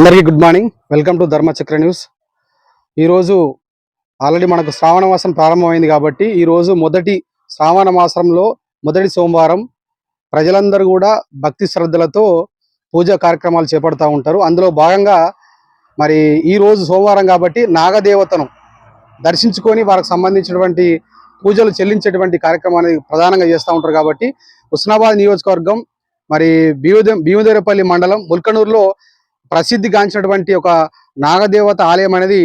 అందరికీ good morning. Welcome to Dharmachakra news. ఈరోజు already మనకు శ్రావణ మాసం ప్రారంభమైంది కాబట్టి ఈరోజు మొదటి శ్రావణ మాసంలో మొదటి సోమవారం ప్రజలందరూ కూడా భక్తి శ్రద్ధలతో పూజా కార్యక్రమాలు చేపడతా ఉంటారు. అందులో భాగంగా మరి ఈరోజు సోమవారం కాబట్టి నాగదేవతను దర్శించుకొని వారికి సంబంధించినటువంటి పూజలు చెల్లించేటువంటి కార్యక్రమాన్ని ప్రధానంగా చేస్తూ ఉంటారు. కాబట్టి హుస్నాబాద్ నియోజకవర్గం మరి భీమదేవరపల్లి మండలం ముల్కనూరులో ప్రసిద్ధిగాంచినటువంటి ఒక నాగదేవత ఆలయం అనేది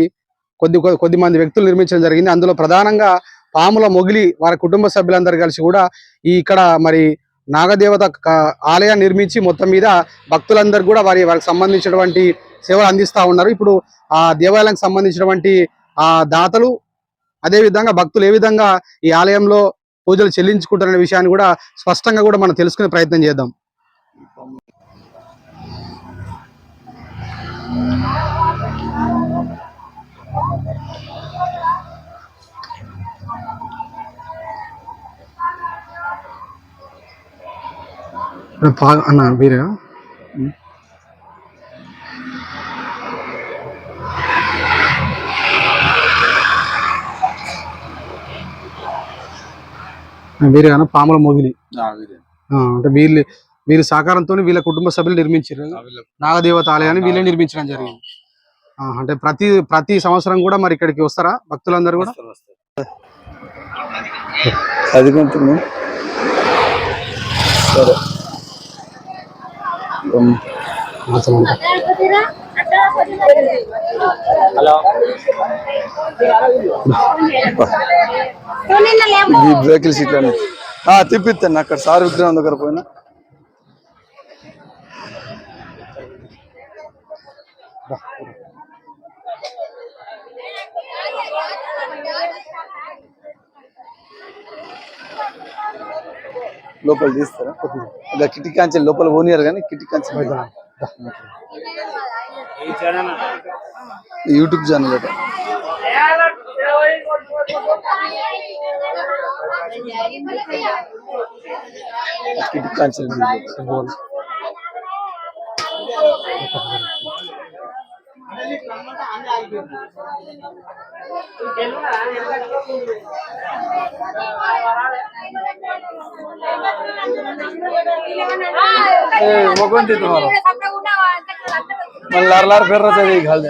కొద్ది మంది వ్యక్తులు నిర్మించడం జరిగింది. అందులో ప్రధానంగా పాముల మొగిలి వారి కుటుంబ సభ్యులందరూ కలిసి కూడా ఇక్కడ మరి నాగదేవత ఆలయాన్ని నిర్మించి మొత్తం మీద భక్తులందరూ కూడా వారికి సంబంధించినటువంటి సేవలు అందిస్తూ ఉన్నారు. ఇప్పుడు ఆ దేవాలయానికి సంబంధించినటువంటి ఆ దాతలు అదేవిధంగా భక్తులు ఏ విధంగా ఈ ఆలయంలో పూజలు చెల్లించుకుంటారనే విషయాన్ని కూడా స్పష్టంగా కూడా మనం తెలుసుకునే ప్రయత్నం చేద్దాం. అన్న వీరే వీరేనా పాముల మొగిలి అంటే వీరి సహకారంతో వీళ్ళ కుటుంబ సభ్యులు నిర్మించారు నాగదేవత ఆలయాన్ని వీళ్ళే నిర్మించడం జరిగింది. అంటే ప్రతి సంవత్సరం కూడా మరి ఇక్కడికి వస్తారా భక్తులందరూ కూడా? చదువుకుంటున్నాం. సరే వెహికల్ సీట్లని తిప్పిస్తాను. అక్కడ సార్ విగ్రహం దగ్గర పోయినా లోపల తీస్తారా? ఇలా కిటి కాంచె లోపల పోనీయారు కానీ కిటి కాంచె యూట్యూబ్ ఛానల్ అట. కిటి కాంచె मुकुंद तुम्हारा मन लार लार फिर रहा है घाल दे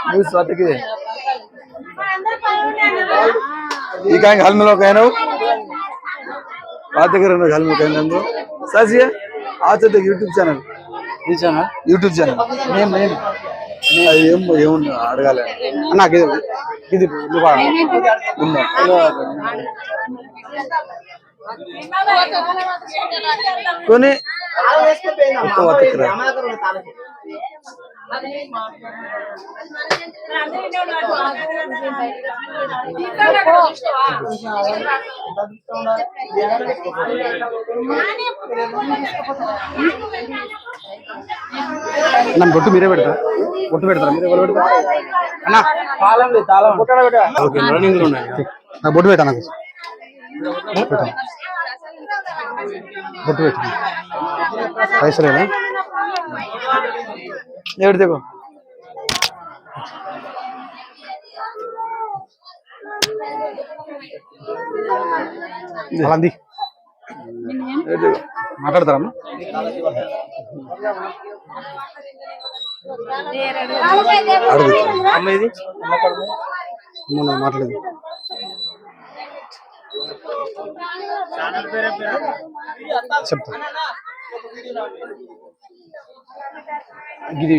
मुझे स्वाद की है ये कहीं घाल में लोग कहना हो बात करना घाल में कहना हम साजी है आज तो YouTube channel YouTube channel name ఏమున్నా అడగాలి నాకు ఇది కొని నన్ను బొట్టు మీరే పెడతారా? బొట్టు పెడతారా మీరే? అన్న నాకు బొట్టు పెట్టా. నాకు బొట్టు పెట్టు పైసలేనా ఎవరి దగ్గర అలాంది మాట్లాడతారమ్మా? అమ్మ ఇది మాట్లాడేది చెప్తా. గిది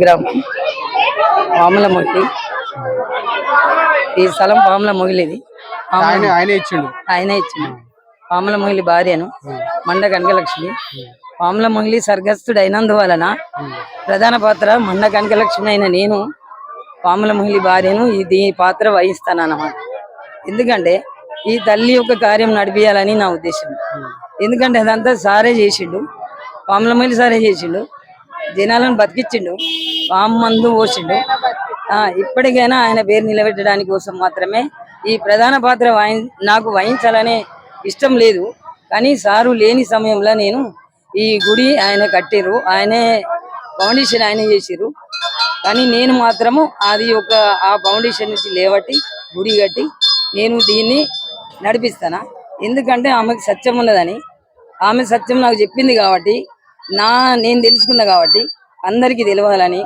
గ్రామం పాముల మొగిలి. ఈ స్థలం పాముల మొగిలి. ఇది ఆయనే ఇచ్చిండు. ఆయనే ఇచ్చిండు. పాముల మొగిలి భార్యను మండ కనకలక్ష్మి. పాముల మొగిలి స్వర్గస్థుడు అయినందువలన ప్రధాన పాత్ర మండ కనకలక్ష్మి అయిన నేను పాముల మొగిలి భార్యను ఇది పాత్ర వహిస్తాను అన్నమాట. ఎందుకంటే ఈ తల్లి యొక్క కార్యం నడిపియాలని నా ఉద్దేశం. ఎందుకంటే అదంతా సారే చేసిండు, పాముల మొగిలి సారే చేసిండు, జనాలను బతికిచ్చిండు, పాము మందు పోసిండు. ఇప్పటికైనా ఆయన పేరు నిలబెట్టడానికి కోసం మాత్రమే ఈ ప్రధాన పాత్ర నాకు వహించాలనే ఇష్టం లేదు. కానీ సారు లేని సమయంలో నేను ఈ గుడి ఆయన కట్టిరు, ఆయనే ఫౌండేషన్ ఆయన చేసిరు. కానీ నేను మాత్రము అది ఆ ఫౌండేషన్ నుంచి లేవట్టి గుడి కట్టి నేను దీన్ని నడిపిస్తాను. ఎందుకంటే ఆమెకు సత్యం ఉన్నదని, ఆమె సత్యం నాకు చెప్పింది కాబట్టి, నేను తెలుసుకున్నా కాబట్టి అందరికీ తెలియాలని,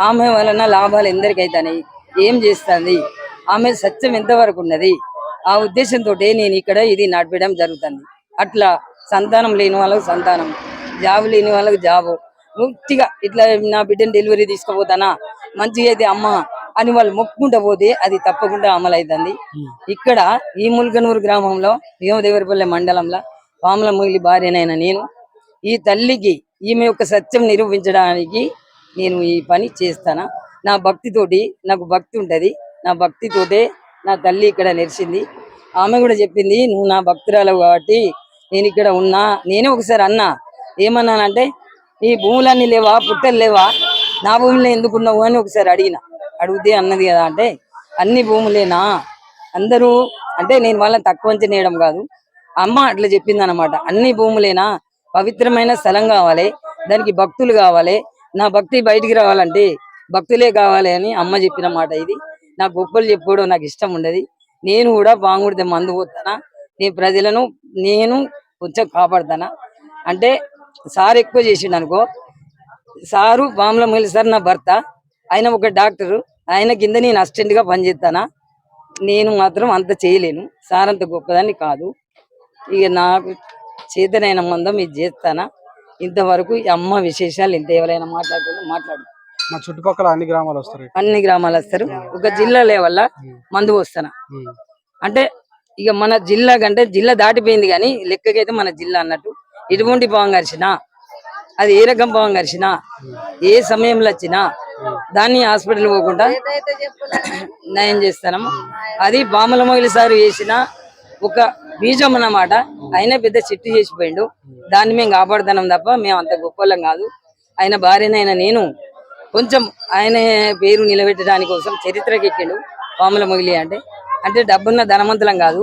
ఆమె వలన లాభాలు ఎందరికైతాయి, ఏం చేస్తుంది, ఆమె సత్యం ఎంతవరకు ఉన్నది, ఆ ఉద్దేశంతో నేను ఇక్కడ ఇది నడిపడం జరుగుతుంది. అట్లా సంతానం లేని వాళ్ళకు సంతానం, జాబు లేని వాళ్ళకు జాబు, పూర్తిగా ఇట్లా నా బిడ్డను డెలివరీ తీసుకుపోతానా మంచిగా అయితే అమ్మ అని వాళ్ళు మొక్కుకుంటూ పోతే అది తప్పకుండా అమలు అవుతుంది. ఇక్కడ ఈ ముల్కనూరు గ్రామంలో భీమదేవరపల్లె మండలంలో పాముల మొగిలి భార్యనైన నేను ఈ తల్లికి ఈమె యొక్క సత్యం నిరూపించడానికి నేను ఈ పని చేస్తాను. నా భక్తితోటి, నాకు భక్తి ఉంటది, నా భక్తితోటే నా తల్లి ఇక్కడ నెరిసింది. ఆమె కూడా చెప్పింది, నువ్వు నా భక్తురాలు కాబట్టి నేను ఇక్కడ ఉన్నా. నేనే ఒకసారి అన్నా, ఏమన్నానంటే ఈ భూములన్నీ లేవా, పుట్టలు లేవా, నా భూములు ఎందుకున్నావు అని ఒకసారి అడిగితే అన్నది కదా, అంటే అన్ని భూములేనా అందరూ, అంటే నేను వాళ్ళని తక్కువ అంచనేయడం కాదు, అమ్మ అట్లా చెప్పింది అనమాట. అన్ని భూములేనా, పవిత్రమైన స్థలం కావాలి, దానికి భక్తులు కావాలి, నా భక్తి బయటికి రావాలంటే భక్తులే కావాలి అని అమ్మ చెప్పిన మాట ఇది. నా గొప్పలు చెప్పుకోవడం నాకు ఇష్టం ఉండదు. నేను కూడా బాగుడితే మందు పోతానా, నీ ప్రజలను నేను కొంచెం కాపాడుతానా. అంటే సార్ ఎక్కువ చేసిండు అనుకో, సారు పాముల మొగిలి సార్ నా భర్త, ఆయన ఒక డాక్టరు, ఆయన కింద నేను అసిస్టెంట్ గా పనిచేస్తానా. నేను మాత్రం అంత చేయలేను, సార్ అంత గొప్పదాన్ని కాదు. ఇక నాకు చేతనైన మందం ఇది చేస్తానా. ఇంతవరకు ఈ అమ్మ విశేషాలు ఇంత ఎవరైనా మాట్లాడు. మా చుట్టుపక్కల అన్ని గ్రామాలు వస్తారు, అన్ని గ్రామాలు వస్తారు. ఒక జిల్లా లెవెల్ల మందు వస్తానా. అంటే ఇక మన జిల్లా కంటే జిల్లా దాటిపోయింది, కానీ లెక్కకైతే మన జిల్లా అన్నట్టు. ఎటువంటి పావం కరిచినా, అది ఏ రకం పావం కరిచినా, ఏ సమయంలో వచ్చినా దాన్ని హాస్పిటల్ పోకుండా నయం చేస్తాము. అది పాముల మొగిలి సారు వేసిన ఒక బీజం అన్నమాట. ఆయన పెద్ద చెట్టు చేసిపోయిండు, దాన్ని మేము కాపాడుతున్నాం తప్ప మేము అంత గొప్పలం కాదు. ఆయన భార్యనైనా నేను కొంచెం ఆయన పేరు నిలబెట్టడానికి కోసం చరిత్రకి ఎక్కిండు పాముల మొగిలి అంటే డబ్బున్న ధనవంతులం కాదు,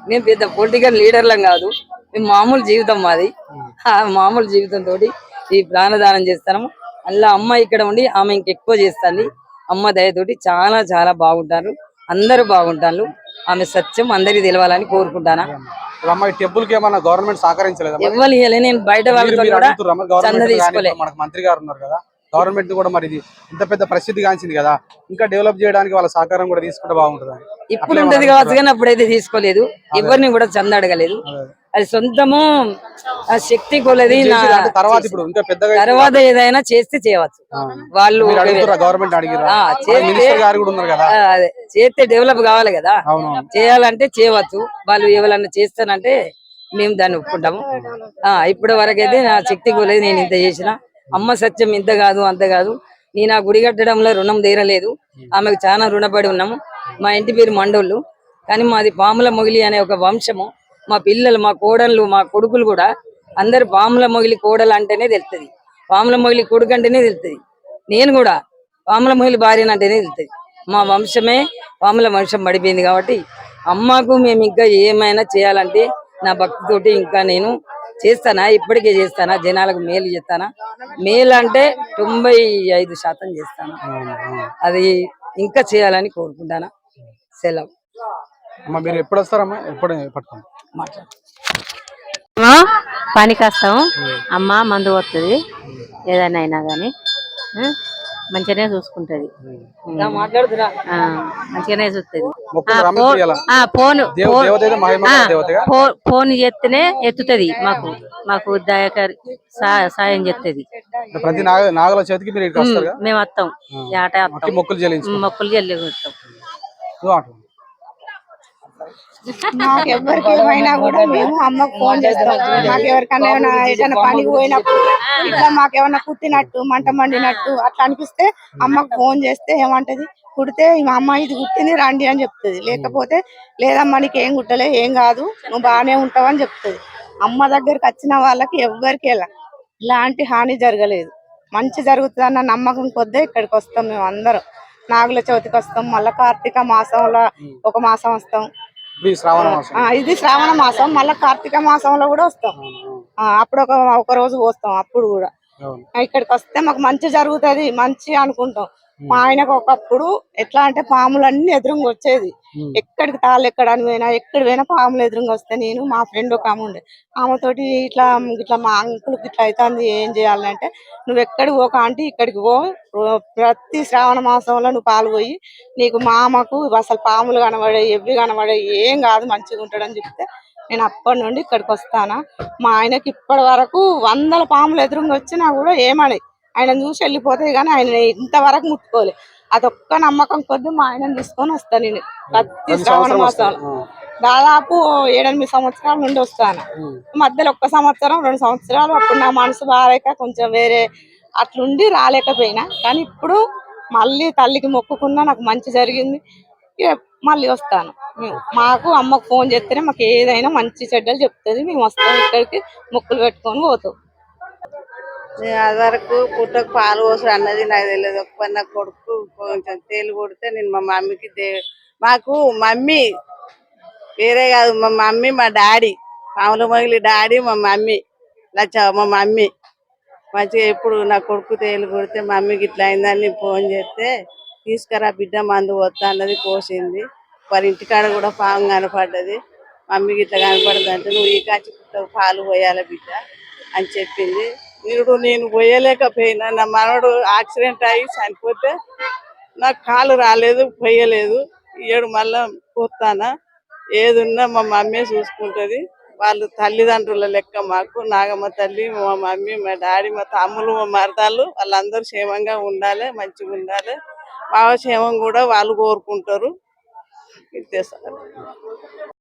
మేము పెద్ద పొలిటికల్ లీడర్లం కాదు, మేము మామూలు జీవితం మాది. ఆ మామూలు జీవితంతో ఈ ప్రాణదానం చేస్తాము. అలా అమ్మ ఇక్కడ ఉండి ఆమె ఇంకెక్కువ చేస్తుంది. అమ్మ దయతోటి చాలా చాలా బాగుంటారు, అందరూ బాగుంటారు. ఆమె సత్యం అందరికి తెలవాలని కోరుకుంటానా. టెంపుల్ కి ఏమన్నా గవర్నమెంట్ సహకరించలేదు? ఎవ్వరు ఇవ్వలే, నేను బయట వాళ్ళతో కూడా చంద తీసుకోలే. మనకు మంత్రి గారు ఉన్నారు కదా, గవర్నమెంట్ కూడా మరి ఇది ఇంత పెద్ద ప్రసిద్ధి గాంచింది కదా, ఇంకా డెవలప్ చేయడానికి వాళ్ళ సహకారం కూడా తీసుకుంటే బాగుంటుంది. ఇప్పుడు ఉంటది కావచ్చు, కానీ అప్పుడైతే తీసుకోలేదు, ఎవరిని కూడా చంద అడగలేదు. అది సొంతము ఆ శక్తి కొలది. తర్వాత ఇప్పుడు ఇంకా పెద్దగా తర్వాత ఏదైనా చేస్తే చేయవచ్చు. వాళ్ళు గవర్నమెంట్ అడిగారు, అదే చేస్తే డెవలప్ కావాలి కదా, చేయాలంటే చేయవచ్చు. వాళ్ళు ఎవరన్నా చేస్తానంటే మేము దాన్ని ఒప్పుకుంటాము. ఇప్పటి వరకైతే నా శక్తి కొలది నేను ఇంత చేసిన. అమ్మ సత్యం ఇంత కాదు అంత కాదు. నేను ఆ గుడి కట్టడంలో రుణం తీరలేదు, ఆమెకు చాలా రుణపడి ఉన్నాము. మా ఇంటి పేరు మండోళ్ళు, కానీ మాది పాముల మొగిలి అనే ఒక వంశము. మా పిల్లలు, మా కోడళ్ళు, మా కొడుకులు కూడా అందరు పాముల మొగిలి కోడలు అంటేనే తెలుస్తుంది, పాముల మొగిలి కొడుకు అంటేనే తెలుస్తుంది. నేను కూడా పాముల మొగిలి భార్యను అంటేనే తెలుస్తుంది. మా వంశమే పాముల వంశం పడిపోయింది కాబట్టి అమ్మకు మేము ఇంకా ఏమైనా చేయాలంటే నా భక్తితోటి ఇంకా నేను చేస్తానా, ఇప్పటికే చేస్తానా, జనాలకు మేలు చేస్తానా. మేలు అంటే 95% చేస్తాను. అది ఇంకా చేయాలని కోరుకుంటానా. సెలవు. అమ్మ మీరు ఎప్పుడు వస్తారమ్మా? ఎప్పుడు పట్టుకోండి మాట్లాడు. పనికి వస్తాం. అమ్మ మందు వస్తుంది ఏదైనా అయినా కానీ మంచిగానే చూసుకుంటది. మాట్లాడుతురా. మంచిగానే చూస్తుంది. మొక్కులు రమ్మ తీయాలా? దేవత అయితే మహిమ దేవతగా ఫోన్ చేస్తేనే ఎత్తుతది. మాకు దయాకర్ సాయం చేస్తుంది. ప్రతి నాగల చేతికి మీరు ఇక్కడికి వస్తారు కదా? మేము వస్తాం. ఆట వస్తాం. మొక్కులు చెల్లించుకుంటాం. మొక్కులు చెల్లిస్తాం. మాకు ఎవరికి ఏమైనా కూడా మేము అమ్మకు ఫోన్ చేస్తాం. మాకు ఎవరికైనా ఎటైనా పనికి పోయినప్పుడు ఇట్లా మాకేమన్నా కుట్టినట్టు మంట మండినట్టు అట్లా అనిపిస్తే అమ్మకు ఫోన్ చేస్తే ఏమంటది, కుడితే మా అమ్మ ఇది కుట్టింది రండి అని చెప్తుంది. లేకపోతే లేదమ్మా నీకు ఏం కుట్టలే, ఏం కాదు, నువ్వు బాగానే ఉంటావు అని చెప్తుంది. అమ్మ దగ్గరికి వచ్చిన వాళ్ళకి ఎవ్వరికి ఇలాంటి హాని జరగలేదు. మంచి జరుగుతుందన్న నమ్మకం కొద్దే ఇక్కడికి వస్తాం. మేము అందరం నాగుల చవితికి వస్తాం. మళ్ళా కార్తీక మాసంలో ఒక మాసం వస్తాం. ఇది శ్రావణ మాసం. మళ్ళా కార్తీక మాసంలో కూడా వస్తాం. అప్పుడు ఒక రోజు పోస్తాం. అప్పుడు కూడా ఇక్కడికి వస్తే మాకు మంచి జరుగుతుంది, మంచి అనుకుంటాం. మా ఆయనకు ఒకప్పుడు ఎట్లా అంటే పాములన్నీ ఎదురుగా వచ్చేది. ఎక్కడికి తాళ్ళు ఎక్కడానికి పోయినా ఎక్కడికి పోయినా పాములు ఎదురుగా వస్తే నేను మా ఫ్రెండ్ ఒక ఆమె ఉండే, ఆమెతోటి ఇట్లా ఇట్లా మా అంకుల్కి ఇట్లా అవుతుంది ఏం చేయాలంటే, నువ్వు ఎక్కడికి పోక అంటే ఇక్కడికి పో, ప్రతి శ్రావణ మాసంలో నువ్వు పాలు పోయి నీకు మామకు అసలు పాములు కనబడే ఎవ్వి కనబడే ఏం కాదు మంచిగా ఉంటాడని చెప్తే నేను అప్పటి నుండి ఇక్కడికి వస్తానా. మా ఆయనకి ఇప్పటి వరకు 100 పాములు ఎదురుగా వచ్చినా కూడా ఏమని ఆయన చూసి వెళ్ళిపోతాయి కానీ ఆయన ఇంతవరకు ముట్టుకోలే. అదొక్క నమ్మకం కొద్ది మా ఆయనను తీసుకొని వస్తాను నేను ప్రతి శ్రావణ మాసం. దాదాపు 7-8 సంవత్సరాల నుండి వస్తాను. మధ్యలో 1 సంవత్సరం 2 సంవత్సరాలు అప్పుడు నా మనసు బాగాలేక కొంచెం వేరే అట్లుండి రాలేకపోయినా. కానీ ఇప్పుడు మళ్ళీ తల్లికి మొక్కుకున్నా, నాకు మంచి జరిగింది, మళ్ళీ వస్తాను. మాకు అమ్మకు ఫోన్ చేస్తేనే మాకు ఏదైనా మంచి చెడ్డలు చెప్తుంది. మేము వస్తాం ఇక్కడికి, మొక్కులు పెట్టుకొని పోతాం. అది వరకు పుట్టకు పాలు పోసుడు అన్నది నాకు తెలియదు. ఒక్క నా కొడుకు కొంచెం తేలు కొడితే నేను మా మమ్మీకి మాకు మమ్మీ వేరే కాదు, మా మమ్మీ మా డాడీ పాముల మొగిలి డాడీ మా మమ్మీ మా మమ్మీ మంచిగా ఎప్పుడు నా కొడుకు తేలు కొడితే మమ్మీకి ఇట్లా అయిందని ఫోన్ చేస్తే తీసుకురా బిడ్డ మందు పోతా అన్నది. పోసింది. వారి ఇంటికాడ కూడా పాము కనపడ్డది. మమ్మీకి ఇట్లా కనపడదు అంటే నువ్వు ఈ కాచి పుట్టకు పాలు పోయాలి బిడ్డ అని చెప్పింది. నేను పోయలేకపోయినా. నా మనవడు యాక్సిడెంట్ అయ్యి చనిపోతే నాకు కాలు రాలేదు, పోయలేదు. ఏడు మళ్ళా పోతానా. ఏదున్నా మా మమ్మీ చూసుకుంటది. వాళ్ళు తల్లిదండ్రుల లెక్క మాకు. నాగమ్మ తల్లి, మా మమ్మీ, మా డాడీ, మా తమ్ముళ్ళు, మా మరదాళ్ళు వాళ్ళందరూ క్షేమంగా ఉండాలి, మంచిగా ఉండాలి. మా క్షేమం కూడా వాళ్ళు కోరుకుంటారు. ఇదే సార్.